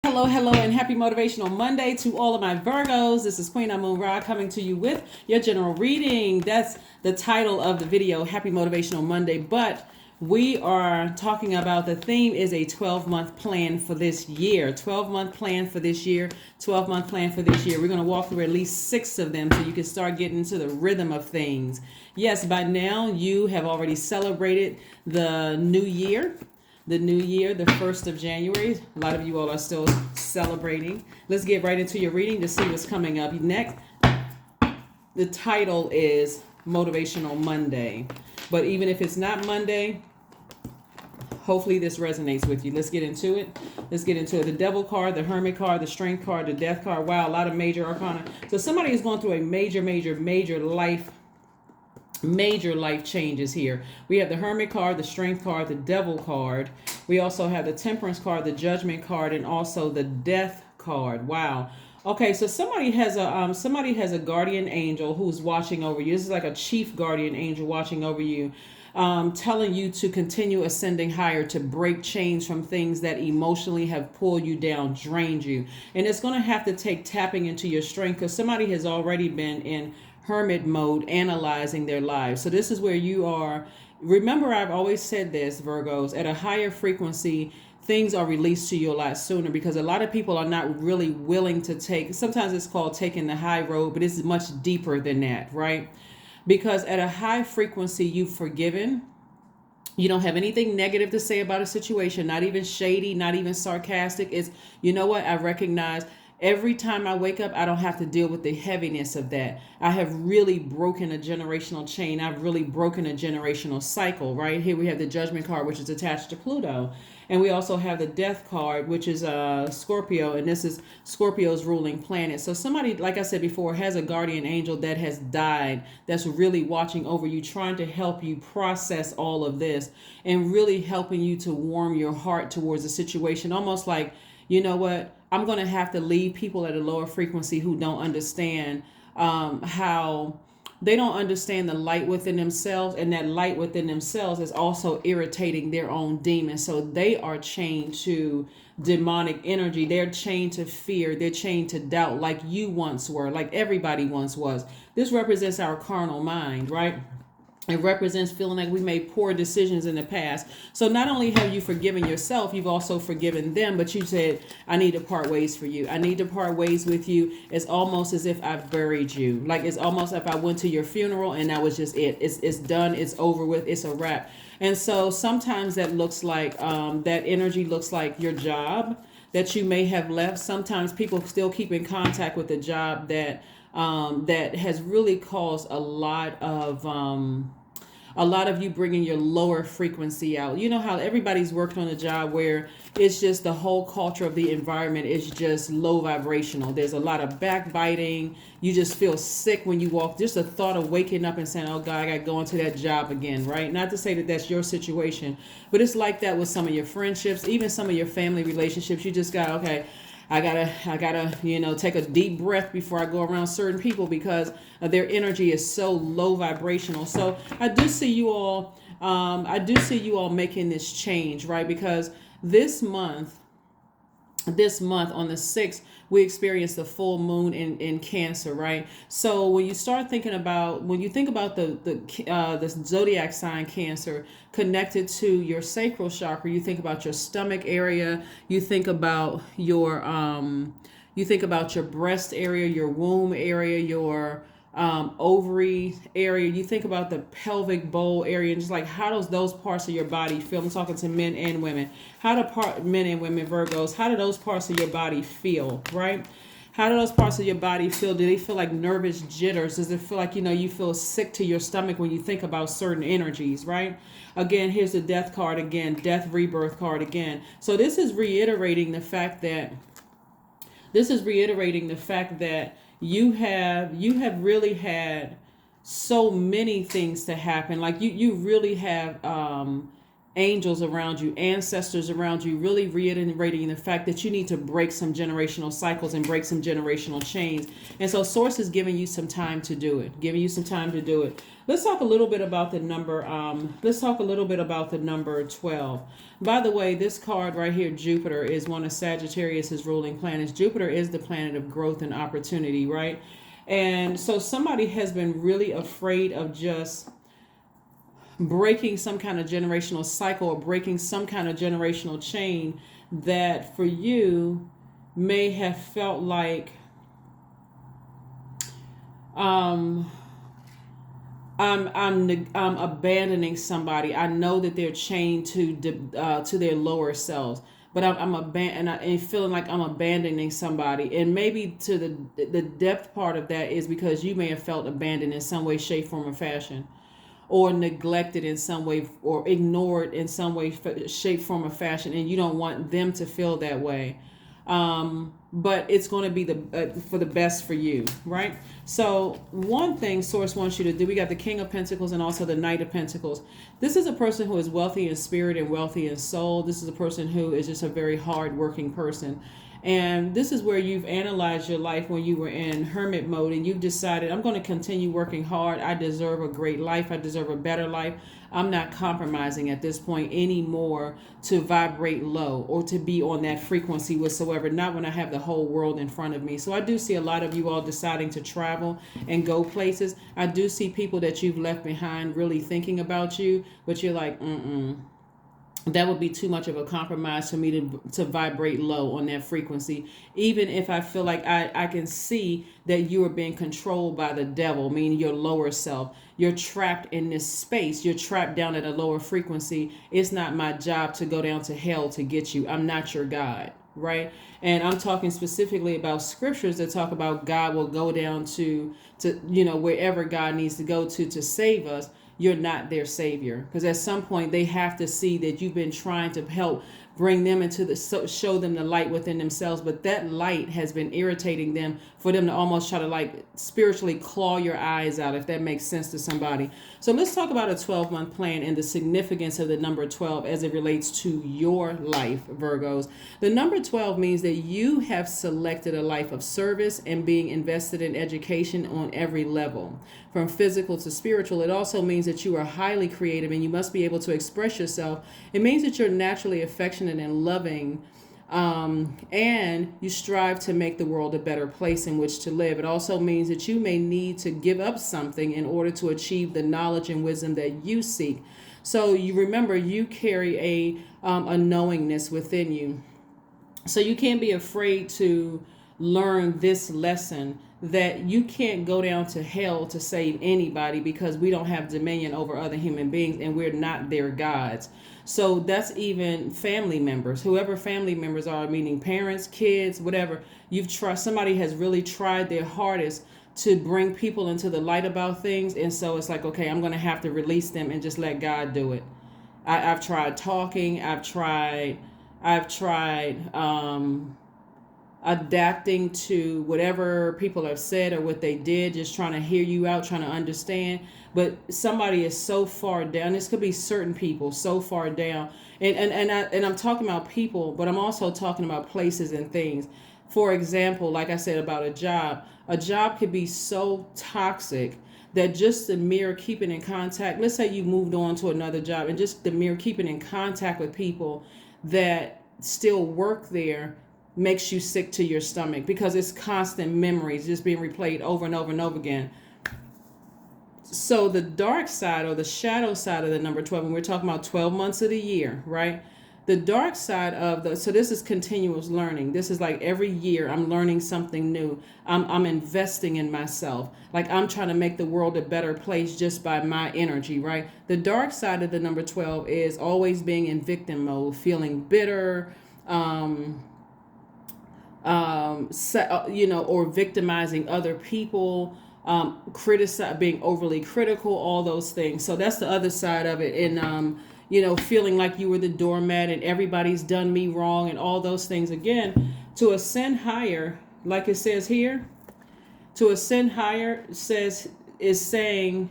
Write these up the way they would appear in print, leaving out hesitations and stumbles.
Hello, hello, and happy Motivational Monday to all of my Virgos. This is Queen Amun Ra coming to you with your general reading. That's the title of the video, Happy Motivational Monday. But we are talking about the theme is a 12-month plan for this year. 12-month plan for this year. 12-month plan for this year. We're going to walk through at least 6 of them so you can start getting into the rhythm of things. Yes, by now you have already celebrated the new year. The new year, the 1st of January. A lot of you all are still celebrating. Let's get right into your reading to see what's coming up next. The title is Motivational Monday. But even if it's not Monday, hopefully this resonates with you. Let's get into it. The Devil card, the Hermit card, the Strength card, the Death card. Wow, a lot of major arcana. So somebody is going through a major life changes here. We have the Hermit card, the Strength card, the Devil card. We also have the Temperance card, the Judgment card, and also the Death card. Wow. Okay, so somebody has a guardian angel who's watching over you. This is like a chief guardian angel watching over you, telling you to continue ascending higher, to break chains from things that emotionally have pulled you down, drained you. And it's going to have to take tapping into your strength, because somebody has already been in hermit mode analyzing their lives. So this is where you are. Remember, I've always said this, Virgos, at a higher frequency, things are released to you a lot sooner, because a lot of people are not really willing to take, sometimes it's called taking the high road, but it's much deeper than that, right? Because at a high frequency, you've forgiven. You don't have anything negative to say about a situation, not even shady, not even sarcastic. It's, you know what, I recognize every time I wake up, I don't have to deal with the heaviness of that. I have really broken a generational chain. I've really broken a generational cycle, right? Here we have the Judgment card, which is attached to Pluto. And we also have the Death card, which is Scorpio, and this is Scorpio's ruling planet. So somebody, like I said before, has a guardian angel that has died, that's really watching over you, trying to help you process all of this and really helping you to warm your heart towards the situation. Almost like, you know what, I'm going to have to leave people at a lower frequency who don't understand how they don't understand the light within themselves, and that light within themselves is also irritating their own demons. So they are chained to demonic energy. They're chained to fear. They're chained to doubt, like you once were, like everybody once was. This represents our carnal mind, right? It represents feeling like we made poor decisions in the past. So not only have you forgiven yourself, you've also forgiven them, but you said, I need to part ways for you. I need to part ways with you. It's almost as if I've buried you. Like it's almost if I went to your funeral and that was just it. It's done. It's over with. It's a wrap. And so sometimes that looks like, that energy looks like your job that you may have left. Sometimes people still keep in contact with the job that has really caused a lot of you bringing your lower frequency out. You know how everybody's worked on a job where it's just the whole culture of the environment is just low vibrational. There's a lot of backbiting. You just feel sick when you walk. Just the thought of waking up and saying, oh God, I got to go into that job again, right? Not to say that that's your situation, but it's like that with some of your friendships, even some of your family relationships. You just got, okay, I gotta, take a deep breath before I go around certain people, because their energy is so low vibrational. So I do see you all, making this change, right? Because this month on the 6th, we experience the full moon in Cancer, right? So when you think about the zodiac sign Cancer connected to your sacral chakra, you think about your stomach area, you think about your breast area, your womb area, your ovary area. You think about the pelvic bowl area, and just like how does those parts of your body feel? I'm talking to men and women. Men and women, Virgos, how do those parts of your body feel, right? How do those parts of your body feel? Do they feel like nervous jitters? Does it feel like, you feel sick to your stomach when you think about certain energies, right? Again, here's the Death card again, Death Rebirth card again. So this is reiterating the fact that you have really had so many things to happen. Like you really have angels around you, ancestors around you, really reiterating the fact that you need to break some generational cycles and break some generational chains. And so source is giving you some time to do it, Let's talk a little bit about the number. Let's talk a little bit about the number 12. By the way, this card right here, Jupiter, is one of Sagittarius's ruling planets. Jupiter is the planet of growth and opportunity, right? And so somebody has been really afraid of just breaking some kind of generational cycle or breaking some kind of generational chain that for you may have felt like I'm abandoning somebody. I know that they're chained to their lower selves, but I'm feeling like I'm abandoning somebody. And maybe to the depth part of that is because you may have felt abandoned in some way, shape, form, or fashion, or neglected in some way, or ignored in some way, shape, form, or fashion, and you don't want them to feel that way. But it's going to be for the best for you, right? So one thing Source wants you to do, we got the King of Pentacles and also the Knight of Pentacles. This is a person who is wealthy in spirit and wealthy in soul. This is a person who is just a very hard-working person. And this is where you've analyzed your life when you were in hermit mode and you've decided, I'm going to continue working hard. I deserve a great life. I deserve a better life. I'm not compromising at this point anymore to vibrate low or to be on that frequency whatsoever, not when I have the whole world in front of me. So I do see a lot of you all deciding to travel and go places. I do see people that you've left behind really thinking about you, but you're like, that would be too much of a compromise for me to vibrate low on that frequency, even if I feel like I can see that you are being controlled by the devil, meaning your lower self. You're trapped in this space. You're trapped down at a lower frequency. It's not my job to go down to hell to get you. I'm not your God, right? And I'm talking specifically about scriptures that talk about God will go down to wherever God needs to go to save us. You're not their savior, because at some point they have to see that you've been trying to help bring them into show them the light within themselves, but that light has been irritating them for them to almost try to like spiritually claw your eyes out, if that makes sense to somebody. So let's talk about a 12-month plan and the significance of the number 12 as it relates to your life, Virgos. The number 12 means that you have selected a life of service and being invested in education on every level, from physical to spiritual. It also means that you are highly creative and you must be able to express yourself. It means that you're naturally affectionate and loving, and you strive to make the world a better place in which to live. It also means that you may need to give up something in order to achieve the knowledge and wisdom that you seek. So you remember, you carry a knowingness within you. So you can't be afraid to learn this lesson, that you can't go down to hell to save anybody, because we don't have dominion over other human beings and we're not their gods. So that's even family members, whoever family members are, meaning parents, kids, whatever. Somebody has really tried their hardest to bring people into the light about things. And so it's like, okay, I'm going to have to release them and just let God do it. I've tried talking. I've tried adapting to whatever people have said or what they did, just trying to hear you out, trying to understand. But somebody is so far down. This could be certain people so far down. And I'm talking about people, but I'm also talking about places and things. For example, like I said about a job could be so toxic that just the mere keeping in contact, let's say you moved on to another job, and just the mere keeping in contact with people that still work there makes you sick to your stomach, because it's constant memories just being replayed over and over and over again. So the dark side, or the shadow side of the number 12, and we're talking about 12 months of the year, right? The dark side so this is continuous learning. This is like every year I'm learning something new. I'm investing in myself. Like I'm trying to make the world a better place just by my energy, right? The dark side of the number 12 is always being in victim mode, feeling bitter, or victimizing other people, being overly critical, all those things. So that's the other side of it. And, feeling like you were the doormat and everybody's done me wrong and all those things. Again, to ascend higher, like it says here, to ascend higher is saying,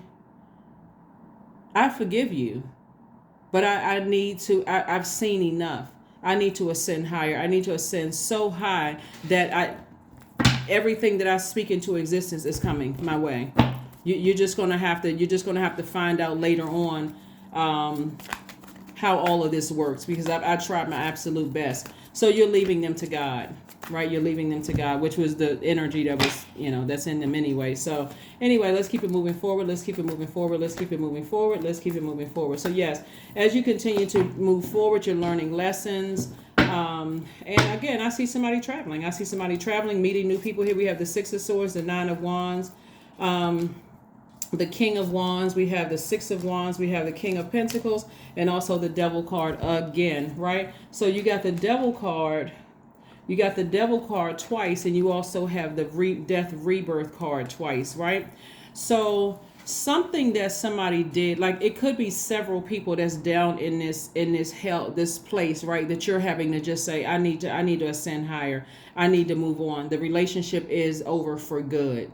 I forgive you, but I need to, I've seen enough. I need to ascend higher. I need to ascend so high that everything that I speak into existence is coming my way. You're just gonna have to find out later on how all of this works, because I tried my absolute best. So you're leaving them to God, right? You're leaving them to God, which was the energy that was, that's in them anyway. So anyway, let's keep it moving forward. Let's keep it moving forward. Let's keep it moving forward. Let's keep it moving forward. So yes, as you continue to move forward, you're learning lessons. And again, I see somebody traveling. Meeting new people. Here we have the Six of Swords, the Nine of Wands, the King of Wands. We have the Six of Wands. We have the King of Pentacles, and also the Devil card again, right? So you got the Devil card. You got the Devil card twice, and you also have the Death Rebirth card twice, right? So something that somebody did, like it could be several people that's down in this hell, this place, right? That you're having to just say, I need to ascend higher. I need to move on. The relationship is over for good.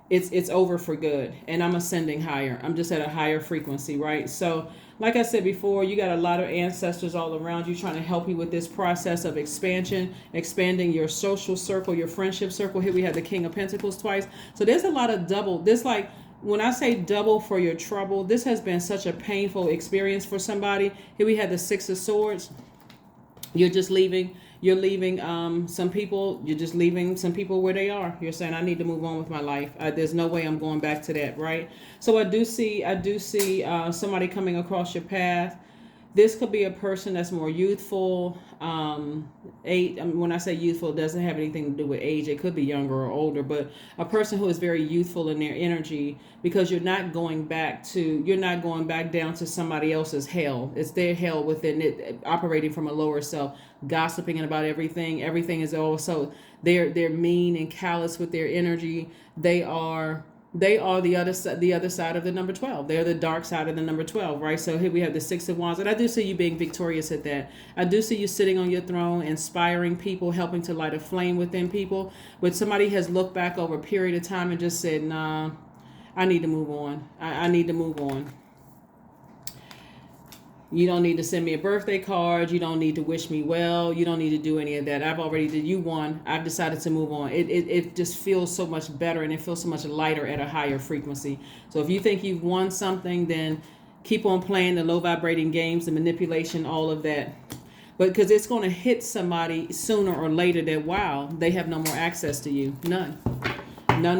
It's over for good, and I'm ascending higher. I'm just at a higher frequency, right? So like I said before, you got a lot of ancestors all around you trying to help you with this process of expanding your social circle, your friendship circle. Here we have the King of Pentacles twice. So there's a lot of double. This, like, when I say double for your trouble, this has been such a painful experience for somebody. Here we have the Six of Swords. You're leaving some people. You're just leaving some people where they are. You're saying, I need to move on with my life. There's no way I'm going back to that, right? So I do see somebody coming across your path. This could be a person that's more youthful. When I say youthful, it doesn't have anything to do with age. It could be younger or older, but a person who is very youthful in their energy, because you're not going back down to somebody else's hell. It's their hell within it, operating from a lower self, gossiping about everything. Everything is also, they're mean and callous with their energy. They are the other side of the number 12. They're the dark side of the number 12, right? So here we have the Six of Wands, and I do see you being victorious at that. I do see you sitting on your throne, inspiring people, helping to light a flame within people. But somebody has looked back over a period of time and just said, nah, I need to move on. I need to move on. You don't need to send me a birthday card. You don't need to wish me well. You don't need to do any of that. I've already did. You won. I've decided to move on. It just feels so much better, and it feels so much lighter at a higher frequency. So if you think you've won something, then keep on playing the low vibrating games, the manipulation, all of that. But because it's going to hit somebody sooner or later that, wow, they have no more access to you. None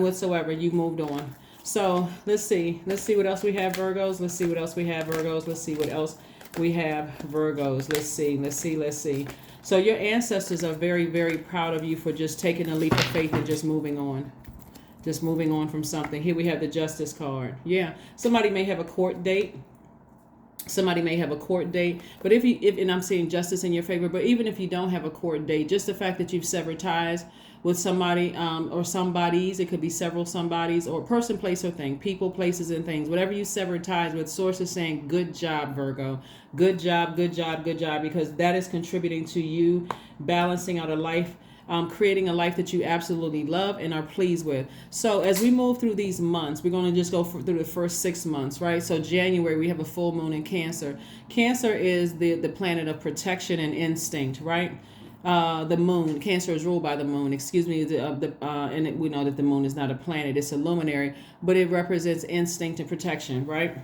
whatsoever. You moved on. So let's see what else we have, Virgos. Let's see what else we have, Virgos. Let's see what else we have, Virgos. Let's see. So your ancestors are very, very proud of you for just taking a leap of faith and just moving on. Just moving on from something. Here we have the Justice card. Yeah. Somebody may have a court date. But if and I'm seeing justice in your favor, but even if you don't have a court date, just the fact that you've severed ties with somebody, or somebodies, it could be several somebodies, or person, place, or thing, people, places, and things, whatever you severed ties with, source is saying, good job, Virgo. Good job, because that is contributing to you balancing out a life, creating a life that you absolutely love and are pleased with. So as we move through these months, we're going to just go through the first 6 months, right? So January, we have a full moon in Cancer. Cancer is the planet of protection and instinct, right? The moon, Cancer is ruled by the moon, and we know that the moon is not a planet, it's a luminary, but it represents instinct and protection, right?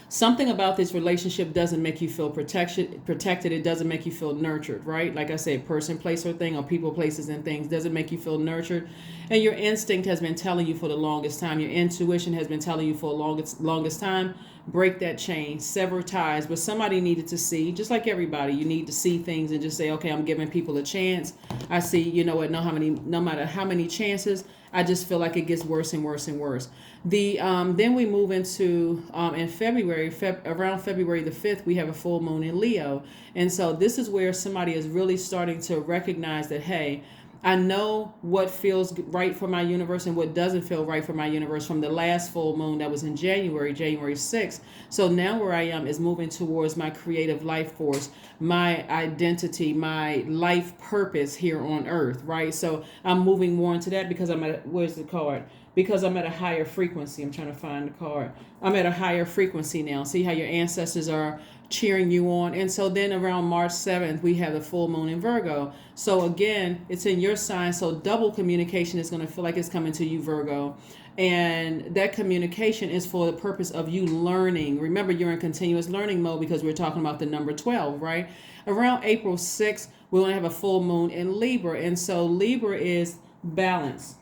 Something about this relationship doesn't make you feel protected. It doesn't make you feel nurtured, right? Like I said, person, place, or thing, or people, places, and things doesn't make you feel nurtured. And your instinct has been telling you for the longest time. Your intuition has been telling you for the longest time. Break that chain, sever ties. But somebody needed to see, just like everybody, you need to see things and just say, okay, I'm giving people a chance. I see, you know what, no matter how many chances, I just feel like it gets worse and worse and worse. Then we move into in February, around February the 5th, we have a full moon in Leo. And so this is where somebody is really starting to recognize that, hey, I know what feels right for my universe and what doesn't feel right for my universe from the last full moon that was in January 6th. So now where I am is moving towards my creative life force, my identity, my life purpose here on earth, right? So I'm moving more into that because I'm at, where's the card? because I'm at a higher frequency. I'm trying to find the card. I'm at a higher frequency now. See how your ancestors are cheering you on. And so then around March 7th, we have the full moon in Virgo. So again, it's in your sign. So double communication is going to feel like it's coming to you, Virgo. And that communication is for the purpose of you learning. Remember, you're in continuous learning mode because we're talking about the number 12, right? Around April 6th, we're going to have a full moon in Libra. And so Libra is balance.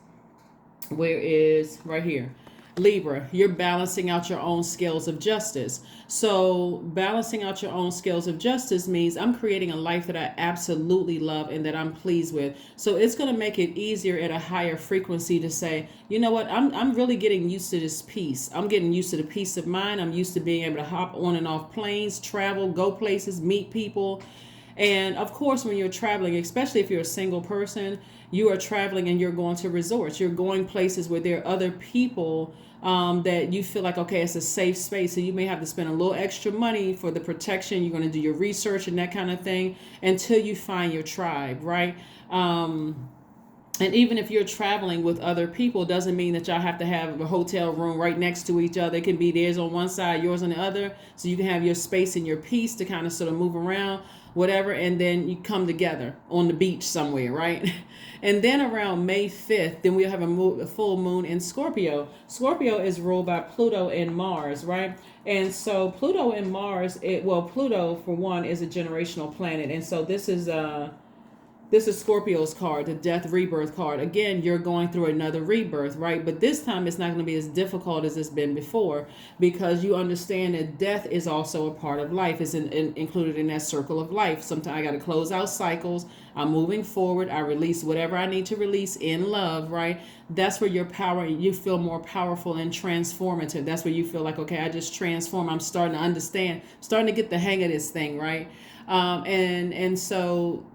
Where is right here? Libra, you're balancing out your own scales of justice. So balancing out your own scales of justice means I'm creating a life that I absolutely love and that I'm pleased with. So it's going to make it easier at a higher frequency to say, you know what, I'm really getting used to this peace. I'm getting used to the peace of mind. I'm used to being able to hop on and off planes, travel, go places, meet people. And of course, when you're traveling, especially if you're a single person, you are traveling and you're going to resorts. You're going places where there are other people that you feel like, okay, it's a safe space. So you may have to spend a little extra money for the protection. You're going to do your research and that kind of thing until you find your tribe, right? And even if you're traveling with other people, doesn't mean that y'all have to have a hotel room right next to each other. It can be theirs on one side, yours on the other. So you can have your space and your peace to kind of sort of move around, whatever. And then you come together on the beach somewhere, right? And then around May 5th, then we'll have a full moon in Scorpio. Scorpio is ruled by Pluto and Mars, right? And so Pluto and Mars, Pluto, for one, is a generational planet. And so this is Scorpio's card, the death rebirth card. Again, you're going through another rebirth, right? But this time it's not going to be as difficult as it's been before because you understand that death is also a part of life. It's included in that circle of life. Sometimes I got to close out cycles. I'm moving forward. I release whatever I need to release in love, right? That's where your power, you feel more powerful and transformative. That's where you feel like, okay, I just transform. I'm starting to understand, starting to get the hang of this thing, right? So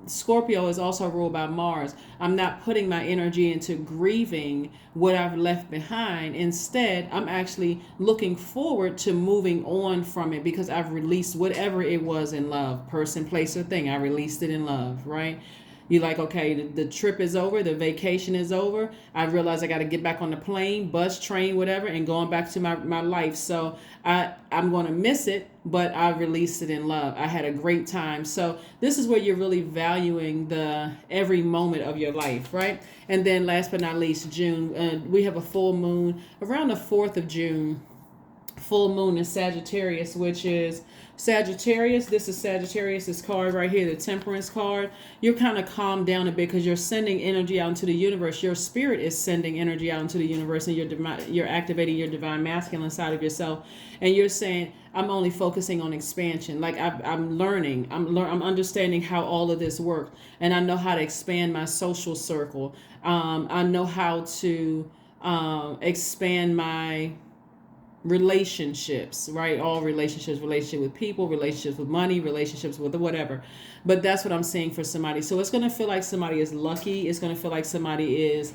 Scorpio is also ruled by Mars. I'm not putting my energy into grieving what I've left behind. Instead, I'm actually looking forward to moving on from it because I've released whatever it was in love, person, place, or thing. I released it in love, right? You like, okay, the trip is over, the vacation is over. I realize I got to get back on the plane, bus, train, whatever, and going back to my life. So I'm going to miss it, but I released it in love. I had a great time. So this is where you're really valuing the every moment of your life, right? And then last but not least, June, we have a full moon around the 4th of June. Full moon in Sagittarius, which is Sagittarius. This is Sagittarius's card right here, the Temperance card. You're kind of calmed down a bit because you're sending energy out into the universe. Your spirit is sending energy out into the universe, and you're activating your divine masculine side of yourself. And you're saying, I'm only focusing on expansion. Like I'm learning. I'm understanding how all of this works, and I know how to expand my social circle. I know how to expand my relationships, right? All relationships, relationship with people, relationships with money, relationships with whatever. But that's what I'm seeing for somebody. So it's going to feel like somebody is lucky. It's going to feel like somebody is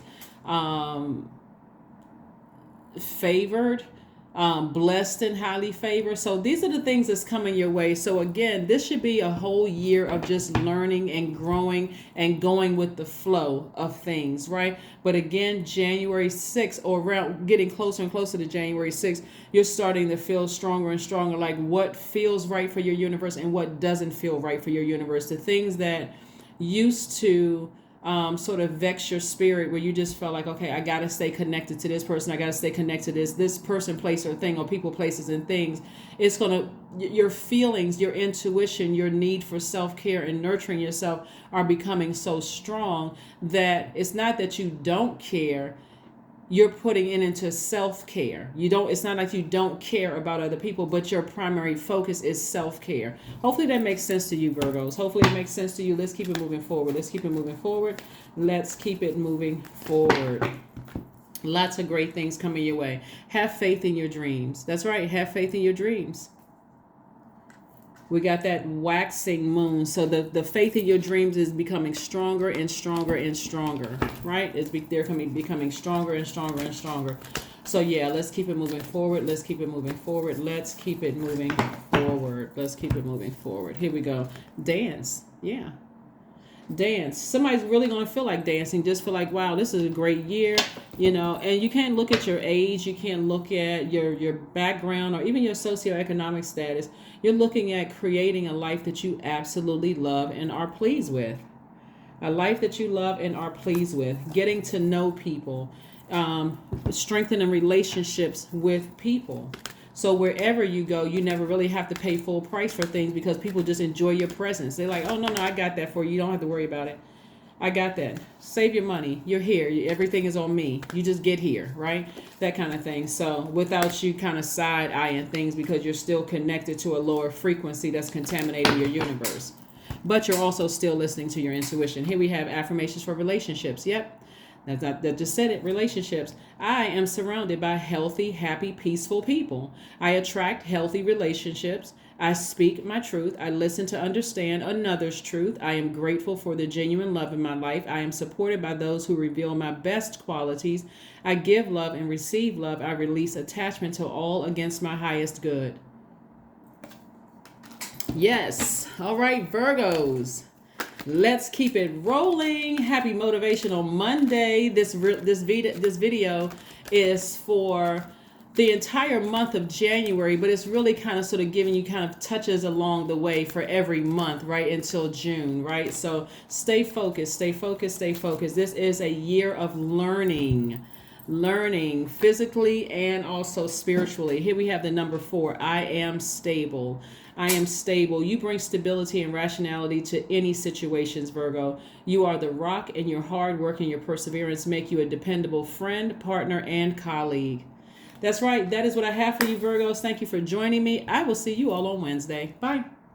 favored, blessed and highly favored. So these are the things that's coming your way. So again, this should be a whole year of just learning and growing and going with the flow of things, right? But again, January 6th, or around getting closer and closer to January 6th, you're starting to feel stronger and stronger, like what feels right for your universe and what doesn't feel right for your universe. The things that used to sort of vex your spirit, where you just felt like, okay, I got to stay connected to this person. I got to stay connected to this person, place, or thing, or people, places, and things. It's going to, your feelings, your intuition, your need for self-care and nurturing yourself are becoming so strong that it's not that you don't care. You're putting it into self-care. It's not like you don't care about other people, but your primary focus is self-care. Hopefully that makes sense to you, Virgos. Hopefully it makes sense to you. Let's keep it moving forward. Let's keep it moving forward. Let's keep it moving forward. Lots of great things coming your way. Have faith in your dreams. That's right. Have faith in your dreams. We got that waxing moon. So the faith in your dreams is becoming stronger and stronger and stronger, right? They're becoming stronger and stronger and stronger. So yeah, let's keep it moving forward. Let's keep it moving forward. Let's keep it moving forward. Let's keep it moving forward. Here we go. Dance. Yeah. Dance. Somebody's really going to feel like dancing, just feel like, wow, this is a great year, and you can't look at your age, you can't look at your background or even your socioeconomic status. You're looking at creating a life that you absolutely love and are pleased with. A life that you love and are pleased with. Getting to know people, strengthening relationships with people. So wherever you go, you never really have to pay full price for things because people just enjoy your presence. They're like, oh, no, I got that for you. You don't have to worry about it. I got that. Save your money. You're here. Everything is on me. You just get here, right? That kind of thing. So without you kind of side-eyeing things because you're still connected to a lower frequency that's contaminating your universe. But you're also still listening to your intuition. Here we have affirmations for relationships. Yep. That just said it. Relationships. I am surrounded by healthy, happy, peaceful people. I attract healthy relationships. I speak my truth. I listen to understand another's truth. I am grateful for the genuine love in my life. I am supported by those who reveal my best qualities. I give love and receive love. I release attachment to all against my highest good. Yes. All right, Virgos. Let's keep it rolling. Happy Motivational Monday. This video is for the entire month of January, but it's really kind of sort of giving you kind of touches along the way for every month, right, until June, right? So stay focused, stay focused, stay focused. This is a year of learning physically and also spiritually. Here we have the number 4. I am stable. I am stable. You bring stability and rationality to any situations, Virgo. You are the rock, and your hard work and your perseverance make you a dependable friend, partner, and colleague. That's right. That is what I have for you, Virgos. Thank you for joining me. I will see you all on Wednesday. Bye.